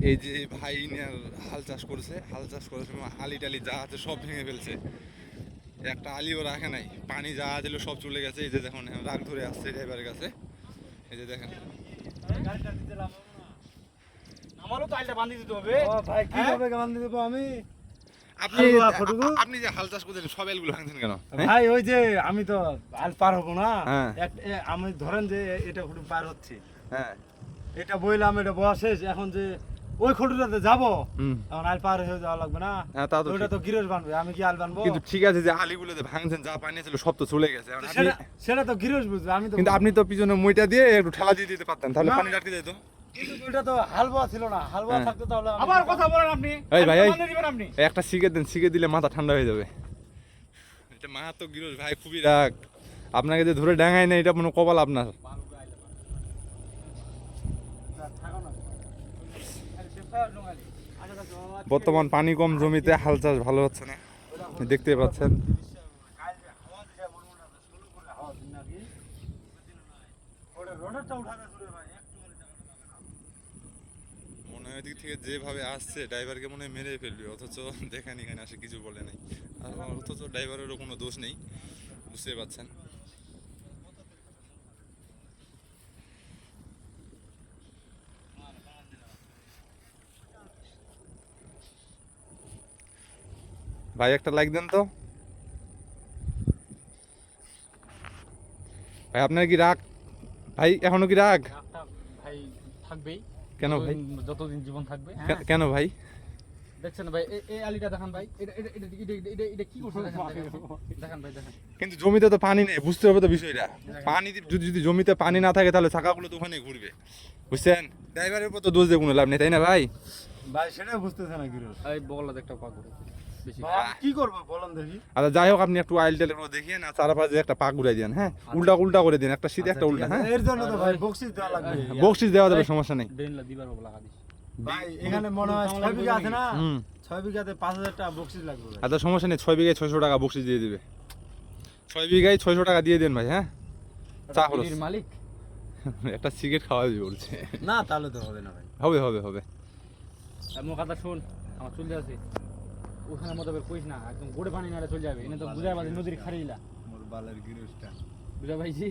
এই যে ভাই হাল চাষ করেছে, হাল চাষ করার সময় আলি টালি যা আছে সব ভেঙে ফেলছে, একটা আলিও রাখে নাই, পানি যা ছিল সব চলে গেছে। এই যে দেখুন রাগ ধরে আসছে ড্রাইভারের কাছে, এই যে দেখেন। আমারও তো আইলটা বাঁধিয়ে দিতে হবে। ভাই কিভাবে বাঁধিয়ে দেবো আমি? আপনি যে হাল চাষ করছেন সব এলগুলো ভাঙছেন কেন? ভাই ওই যে আমি তো আল পার হবো না, হ্যাঁ। আমি ধরেন যে এটা খুঁটি পার হচ্ছে, হ্যাঁ, এটা বইলাম, এটা বয়া শেষ, এখন যে ওই খুঁটিটাতে যাবো, এখন আল পার হয়ে যাওয়া লাগবে না? হ্যাঁ, তা তো ওটা ঠিক। তো গিরস বানবে, আমি কি আল বানবো? কিন্তু ঠিক আছে যে আলিগুলো যে ভাঙছেন, যা পানি ছিল সব তো চলে গেছে। এখন আপনি- সেটা তো গিরস বুঝবে, আমি তো কিন্তু আপনি তো পিছনে মইটা দিয়ে একটু ঠেলা দিয়ে দিতে পারতেন, তাহলে না। পানি আটকে যেত। কিন্তু ওইটা তো হাল বোয়া ছিল না, হাল বোয়া হ্যাঁ। থাকতো তাহলে আবার কথা বলেন আপনি। এই ভাই, এই। বাঁধিয়ে দিবেন আপনি। একটা শিখে দেন, শিখে দিলে মাথা ঠান্ডা হয়ে যাবে। এটা মারাত্মক গিরোজ ভাই, খুবই রাগ। আপনাকে যে ধরে ডাঙায় না, এটা কোনো কপাল আপনার। বর্তমান পানি কম, জমিতে হাল চাষ ভালো হচ্ছে না, দেখতে পাচ্ছেন। মনে হয় দিক থেকে যেভাবে আসছে ড্রাইভারকে মনে হয় মেরে ফেলবে, অথচ দেখেন এখানে আসে কিছু বলে নাই, আর অথচ ড্রাইভারেরও কোনো দোষ নেই, বুঝতে পারছেন। ভাই একটা লাইক দেন তো ভাই। আপনার কি রাগ ভাই, এখনো কি রাগ? রাগটা ভাই থাকবেই। কেন ভাই? যতদিন জীবন থাকবে। কেন ভাই? দেখছেন ভাই, এই আলিটা দেখান ভাই, এটা কি করছে দেখেন ভাই, দেখেন। কিন্তু জমিতে তো পানি নেই, বুঝতে হবে তো বিষয়টা। পানি যদি জমিতে পানি না থাকে তাহলে চাকাগুলো তো ওখানে ঘুরবে, বুঝছেন? ড্রাইভারের উপর তো দোষ দিয়ে কোনো লাভ নেই, তাই না ভাই? ভাই সেটা বুঝতেছে না গিরস। এই বগলা একটা পাক করে বেশি। ভাই আমি কি করবো বলেন দেখি? আচ্ছা যাই হোক, আপনি একটু আইল টেল দেখিয়ে না, চারপাশে একটা পাক ঘুরাই দেন, হ্যাঁ? উল্টা করে দিন, একটা সিধে একটা উল্টা, হ্যাঁ? এর জন্য তো ভাই বকশিস দেওয়া লাগবে। বকশিস দেওয়া যাবে, সমস্যা নেই। ড্রেনলা দিবার হবে লাগা দিস। ভাই এখানে মনে হয় 6 বিঘা আছে না, হুম। 6 বিঘাতে 5000 টাকা বকশিস লাগবে ভাই। আচ্ছা সমস্যা নেই, 6 বিঘায় 600 টাকা বকশিস দিয়ে দিবে। 6 বিঘায় 600 টাকা দিয়ে দেন ভাই, হ্যাঁ? চা খরচ। এর মালিক একটা সিগারেট খাওয়া দিবে বলছে। না তাহলে তো হবে না ভাই। হবে। আমার কথা শুন, আমার চলে আছে ওখানে মতো কইস না, একদম গোড়ে পানি নাড়ে চলে যাবে, এনে তো বুঝাই বাজে নদীর খাড়িলা মোর বালের গিরসটা বুঝা পাইছি।